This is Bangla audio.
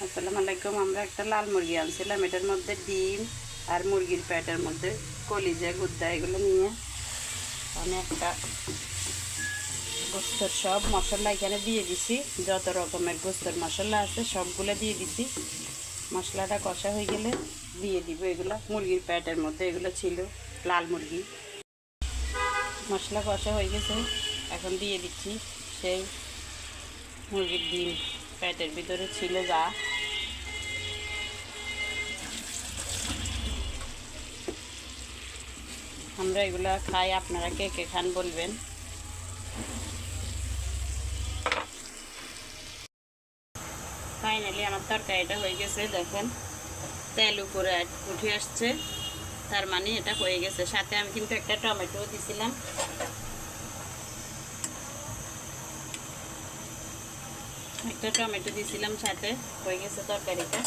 আসসালামু আলাইকুম। আমরা একটা লাল মুরগি আনছিলাম, এটার মধ্যে ডিম আর মুরগির পেটের মধ্যে কলিজা গুদ্দা এগুলো নিয়ে আমি একটা গোস্তর সব মশলা এখানে দিয়ে দিছি। যত রকমের গোস্তর মশলা আছে সবগুলো দিয়ে দিছি। মশলাটা কষা হয়ে গেলে দিয়ে দিব এগুলো মুরগির পেটের মধ্যে, এগুলো ছিল লাল মুরগি। মশলা কষা হয়ে গেছে, এখন দিয়ে দিচ্ছি সেই মুরগির ডিম পেটের ভিতরে ছিল যা। আমরা এগুলা খাই, আপনারা কে কে খান বলবেন। ফাইনালি আমার তরকারিটা হয়ে গেছে, দেখেন তেল উপরে উঠে আসছে, তার মানে এটা হয়ে গেছে। সাথে আমি কিন্তু একটা টমেটো দিছিলাম, সাথে হয়ে গেছে তরকারিটা।